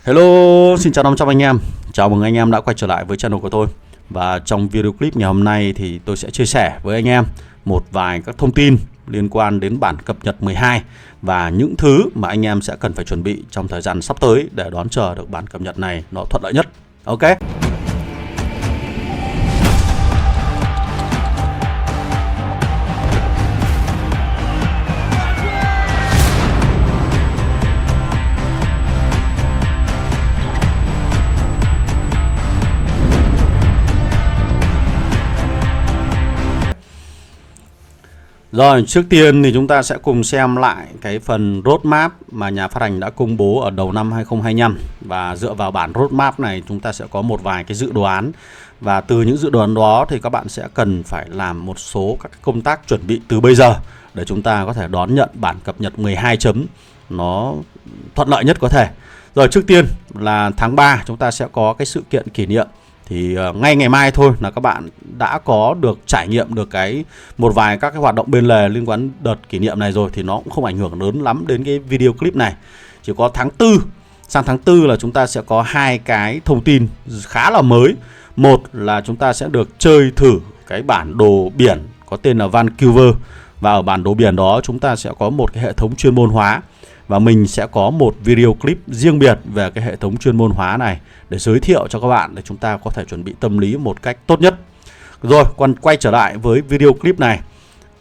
Hello, xin chào 500 anh em. Chào mừng anh em đã quay trở lại với channel của tôi. Và trong video clip ngày hôm nay thì tôi sẽ chia sẻ với anh em một vài các thông tin liên quan đến bản cập nhật 12 và những thứ mà anh em sẽ cần phải chuẩn bị trong thời gian sắp tới để đón chờ được bản cập nhật này nó thuận lợi nhất. Ok. Rồi, trước tiên thì chúng ta sẽ cùng xem lại cái phần roadmap mà nhà phát hành đã công bố ở đầu năm 2025. Và dựa vào bản roadmap này chúng ta sẽ có một vài cái dự đoán. Và từ những dự đoán đó thì các bạn sẽ cần phải làm một số các công tác chuẩn bị từ bây giờ để chúng ta có thể đón nhận bản cập nhật 12 chấm nó thuận lợi nhất có thể. Rồi, trước tiên là tháng 3 chúng ta sẽ có cái sự kiện kỷ niệm. Thì ngay ngày mai thôi là các bạn đã có được trải nghiệm được một vài các cái hoạt động bên lề liên quan đợt kỷ niệm này rồi, thì nó cũng không ảnh hưởng lớn lắm đến cái video clip này. Chỉ có tháng 4, sang tháng 4 là chúng ta sẽ có hai cái thông tin khá là mới. Một là chúng ta sẽ được chơi thử cái bản đồ biển có tên là Vancouver, và ở bản đồ biển đó chúng ta sẽ có một cái hệ thống chuyên môn hóa. Và mình sẽ có một video clip riêng biệt về cái hệ thống chuyên môn hóa này để giới thiệu cho các bạn để chúng ta có thể chuẩn bị tâm lý một cách tốt nhất. Rồi, quay trở lại với video clip này.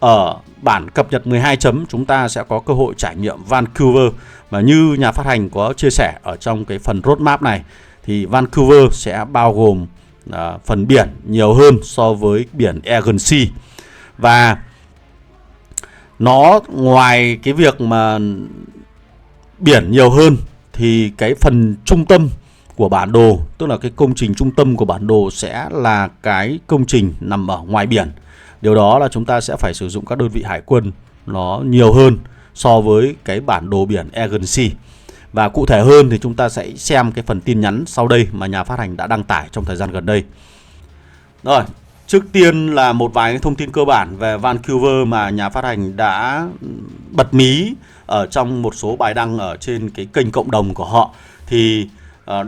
Ở bản cập nhật 12 chấm chúng ta sẽ có cơ hội trải nghiệm Vancouver. Và như nhà phát hành có chia sẻ ở trong cái phần roadmap này thì Vancouver sẽ bao gồm phần biển nhiều hơn so với biển Aegean Sea. Và nó ngoài cái việc mà biển nhiều hơn thì cái phần trung tâm của bản đồ, tức là cái công trình trung tâm của bản đồ sẽ là cái công trình nằm ở ngoài biển. Điều đó là chúng ta sẽ phải sử dụng các đơn vị hải quân nó nhiều hơn so với cái bản đồ biển Aegean Sea. Và cụ thể hơn thì chúng ta sẽ xem cái phần tin nhắn sau đây mà nhà phát hành đã đăng tải trong thời gian gần đây. Rồi, trước tiên là một vài cái thông tin cơ bản về Vancouver mà nhà phát hành đã bật mí ở trong một số bài đăng ở trên cái kênh cộng đồng của họ. Thì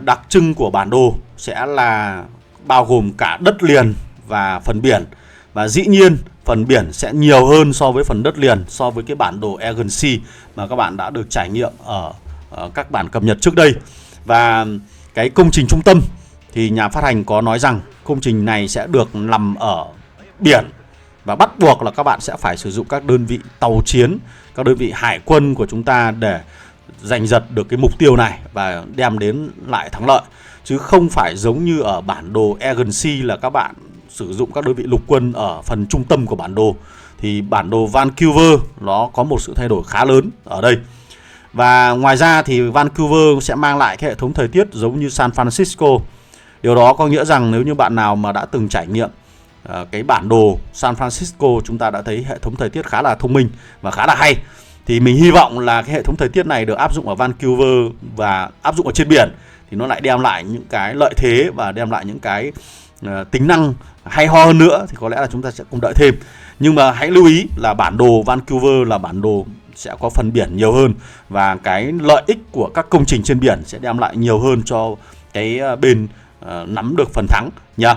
đặc trưng của bản đồ sẽ là bao gồm cả đất liền và phần biển. Và dĩ nhiên phần biển sẽ nhiều hơn so với phần đất liền, so với cái bản đồ Aegean Sea mà các bạn đã được trải nghiệm ở các bản cập nhật trước đây. Và cái công trình trung tâm thì nhà phát hành có nói rằng công trình này sẽ được nằm ở biển, và bắt buộc là các bạn sẽ phải sử dụng các đơn vị tàu chiến, các đơn vị hải quân của chúng ta để giành giật được cái mục tiêu này và đem đến lại thắng lợi. Chứ không phải giống như ở bản đồ Aegean Sea là các bạn sử dụng các đơn vị lục quân ở phần trung tâm của bản đồ. Thì bản đồ Vancouver nó có một sự thay đổi khá lớn ở đây. Và ngoài ra thì Vancouver sẽ mang lại cái hệ thống thời tiết giống như San Francisco. Điều đó có nghĩa rằng nếu như bạn nào mà đã từng trải nghiệm cái bản đồ San Francisco, chúng ta đã thấy hệ thống thời tiết khá là thông minh và khá là hay. Thì mình hy vọng là cái hệ thống thời tiết này được áp dụng ở Vancouver và áp dụng ở trên biển thì nó lại đem lại những cái lợi thế và đem lại những cái tính năng hay ho hơn nữa. Thì có lẽ là chúng ta sẽ cùng đợi thêm. Nhưng mà hãy lưu ý là bản đồ Vancouver là bản đồ sẽ có phần biển nhiều hơn, và cái lợi ích của các công trình trên biển sẽ đem lại nhiều hơn cho cái bên nắm được phần thắng nha.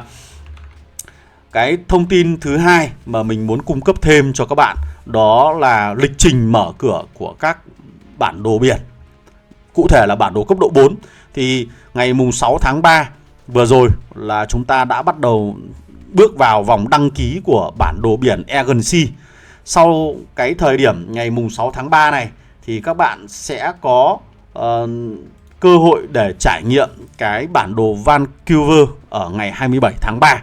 Cái thông tin thứ hai mà mình muốn cung cấp thêm cho các bạn đó là lịch trình mở cửa của các bản đồ biển. Cụ thể là bản đồ cấp độ 4. Thì ngày mùng 6 tháng 3 vừa rồi là chúng ta đã bắt đầu bước vào vòng đăng ký của bản đồ biển Aegean Sea. Sau cái thời điểm ngày mùng 6 tháng 3 này thì các bạn sẽ có cơ hội để trải nghiệm cái bản đồ Vancouver ở ngày 27 tháng 3.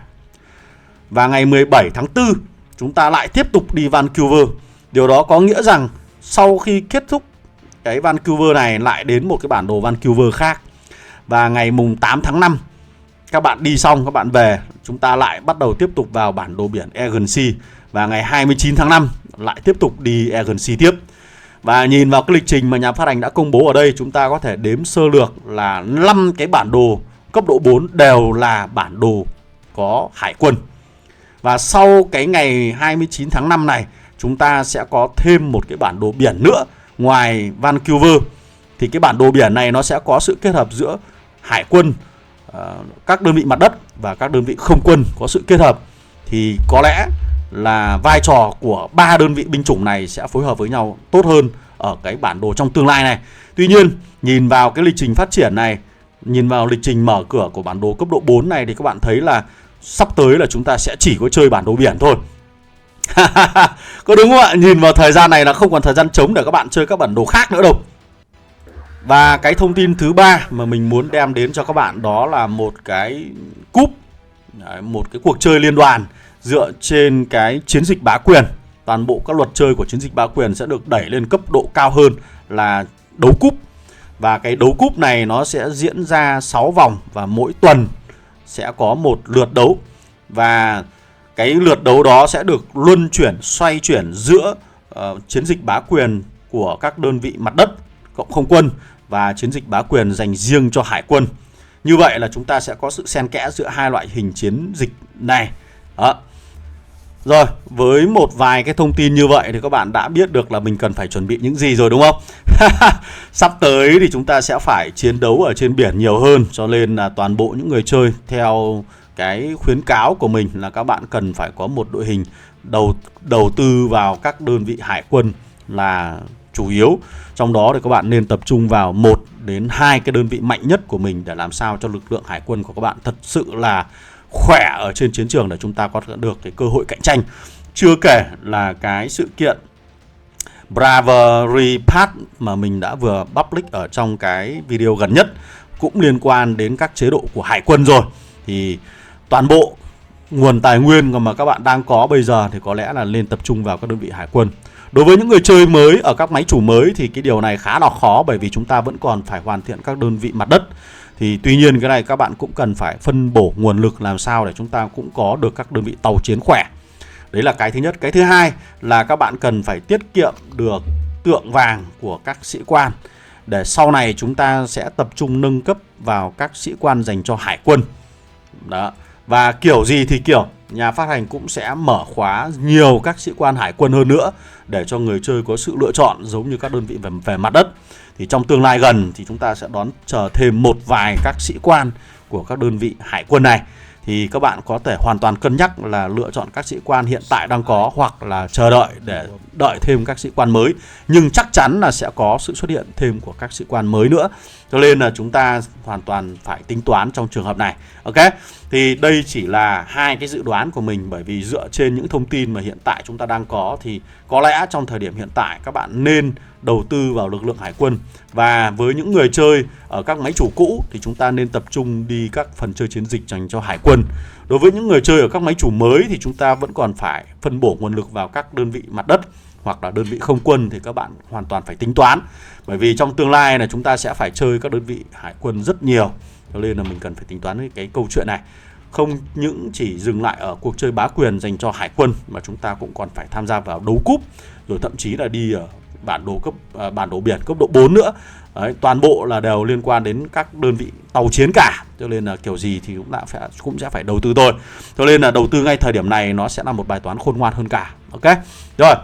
Và ngày 17 tháng 4 chúng ta lại tiếp tục đi Vancouver. Điều đó có nghĩa rằng sau khi kết thúc cái Vancouver này lại đến một cái bản đồ Vancouver khác. Và ngày mùng 8 tháng 5 các bạn đi xong các bạn về, chúng ta lại bắt đầu tiếp tục vào bản đồ biển Aegean Sea. Và ngày 29 tháng 5 lại tiếp tục đi Aegean Sea tiếp. Và nhìn vào cái lịch trình mà nhà phát hành đã công bố ở đây, chúng ta có thể đếm sơ lược là 5 cái bản đồ cấp độ 4 đều là bản đồ có hải quân. Và sau cái ngày 29 tháng 5 này chúng ta sẽ có thêm một cái bản đồ biển nữa ngoài Vancouver. thì cái bản đồ biển này nó sẽ có sự kết hợp giữa hải quân, các đơn vị mặt đất và các đơn vị không quân có sự kết hợp, thì có lẽ là vai trò của 3 đơn vị binh chủng này sẽ phối hợp với nhau tốt hơn ở cái bản đồ trong tương lai này. Tuy nhiên, nhìn vào cái lịch trình phát triển này, nhìn vào lịch trình mở cửa của bản đồ cấp độ 4 này thì các bạn thấy là sắp tới là chúng ta sẽ chỉ có chơi bản đồ biển thôi. Có đúng không ạ? Nhìn vào thời gian này là không còn thời gian trống để các bạn chơi các bản đồ khác nữa đâu. Và cái thông tin thứ 3 mà mình muốn đem đến cho các bạn đó là một cái cúp, một cái cuộc chơi liên đoàn dựa trên cái chiến dịch bá quyền. Toàn bộ các luật chơi của chiến dịch bá quyền sẽ được đẩy lên cấp độ cao hơn là đấu cúp. Và cái đấu cúp này nó sẽ diễn ra 6 vòng và mỗi tuần sẽ có một lượt đấu. Và cái lượt đấu đó sẽ được luân chuyển, xoay chuyển giữa chiến dịch bá quyền của các đơn vị mặt đất cộng không quân và chiến dịch bá quyền dành riêng cho hải quân. Như vậy là chúng ta sẽ có sự xen kẽ giữa hai loại hình chiến dịch này. Đó. Rồi, với một vài cái thông tin như vậy thì các bạn đã biết được là mình cần phải chuẩn bị những gì rồi đúng không? Sắp tới thì chúng ta sẽ phải chiến đấu ở trên biển nhiều hơn, cho nên là toàn bộ những người chơi theo cái khuyến cáo của mình là các bạn cần phải có một đội hình đầu tư vào các đơn vị hải quân là chủ yếu. Trong đó thì các bạn nên tập trung vào 1 đến 2 cái đơn vị mạnh nhất của mình để làm sao cho lực lượng hải quân của các bạn thật sự là khỏe ở trên chiến trường để chúng ta có được cái cơ hội cạnh tranh. Chưa kể là cái sự kiện Bravery Pass mà mình đã vừa public ở trong cái video gần nhất cũng liên quan đến các chế độ của hải quân rồi. Thì toàn bộ nguồn tài nguyên mà các bạn đang có bây giờ thì có lẽ là nên tập trung vào các đơn vị hải quân. Đối với những người chơi mới ở các máy chủ mới thì cái điều này khá là khó, bởi vì chúng ta vẫn còn phải hoàn thiện các đơn vị mặt đất. Thì tuy nhiên cái này các bạn cũng cần phải phân bổ nguồn lực làm sao để chúng ta cũng có được các đơn vị tàu chiến khỏe. Đấy là cái thứ nhất. Cái thứ hai là các bạn cần phải tiết kiệm được tượng vàng của các sĩ quan, để sau này chúng ta sẽ tập trung nâng cấp vào các sĩ quan dành cho hải quân. Đó. Và kiểu gì thì kiểu, nhà phát hành cũng sẽ mở khóa nhiều các sĩ quan hải quân hơn nữa để cho người chơi có sự lựa chọn giống như các đơn vị về mặt đất. Thì trong tương lai gần thì chúng ta sẽ đón chờ thêm một vài các sĩ quan của các đơn vị hải quân này. Thì các bạn có thể hoàn toàn cân nhắc là lựa chọn các sĩ quan hiện tại đang có, hoặc là chờ đợi để đợi thêm các sĩ quan mới. Nhưng chắc chắn là sẽ có sự xuất hiện thêm của các sĩ quan mới nữa. Cho nên là chúng ta hoàn toàn phải tính toán trong trường hợp này. Ok, thì đây chỉ là hai cái dự đoán của mình, bởi vì dựa trên những thông tin mà hiện tại chúng ta đang có thì có lẽ trong thời điểm hiện tại các bạn nên đầu tư vào lực lượng hải quân. Và với những người chơi ở các máy chủ cũ thì chúng ta nên tập trung đi các phần chơi chiến dịch dành cho hải quân. Đối với những người chơi ở các máy chủ mới thì chúng ta vẫn còn phải phân bổ nguồn lực vào các đơn vị mặt đất hoặc là đơn vị không quân, thì các bạn hoàn toàn phải tính toán. Bởi vì trong tương lai là chúng ta sẽ phải chơi các đơn vị hải quân rất nhiều, cho nên là mình cần phải tính toán cái câu chuyện này. Không những chỉ dừng lại ở cuộc chơi bá quyền dành cho hải quân mà chúng ta cũng còn phải tham gia vào đấu cúp, rồi thậm chí là đi ở bản đồ biển cấp độ 4 nữa. Đấy, toàn bộ là đều liên quan đến các đơn vị tàu chiến cả, cho nên là kiểu gì thì cũng sẽ phải đầu tư thôi. Cho nên là đầu tư ngay thời điểm này nó sẽ là một bài toán khôn ngoan hơn cả. Ok, rồi.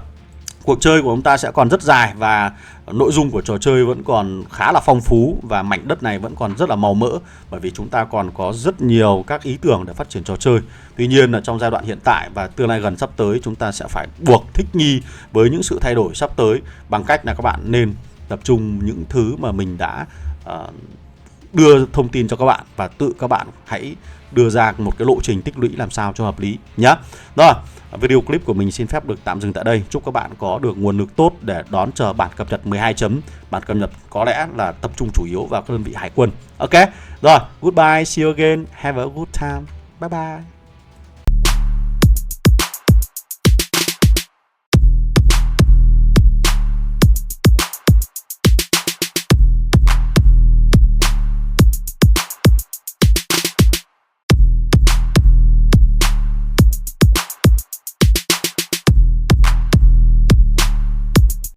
Cuộc chơi của chúng ta sẽ còn rất dài và nội dung của trò chơi vẫn còn khá là phong phú, và mảnh đất này vẫn còn rất là màu mỡ, bởi vì chúng ta còn có rất nhiều các ý tưởng để phát triển trò chơi. Tuy nhiên là trong giai đoạn hiện tại và tương lai gần sắp tới, chúng ta sẽ phải buộc thích nghi với những sự thay đổi sắp tới bằng cách là các bạn nên tập trung những thứ mà mình đã đưa thông tin cho các bạn, và tự các bạn hãy đưa ra một cái lộ trình tích lũy làm sao cho hợp lý nhé. Rồi, video clip của mình xin phép được tạm dừng tại đây. Chúc các bạn có được nguồn lực tốt để đón chờ bản cập nhật 12 chấm. Bản cập nhật có lẽ là tập trung chủ yếu vào các đơn vị hải quân. Ok, rồi, goodbye, see you again, have a good time, bye bye.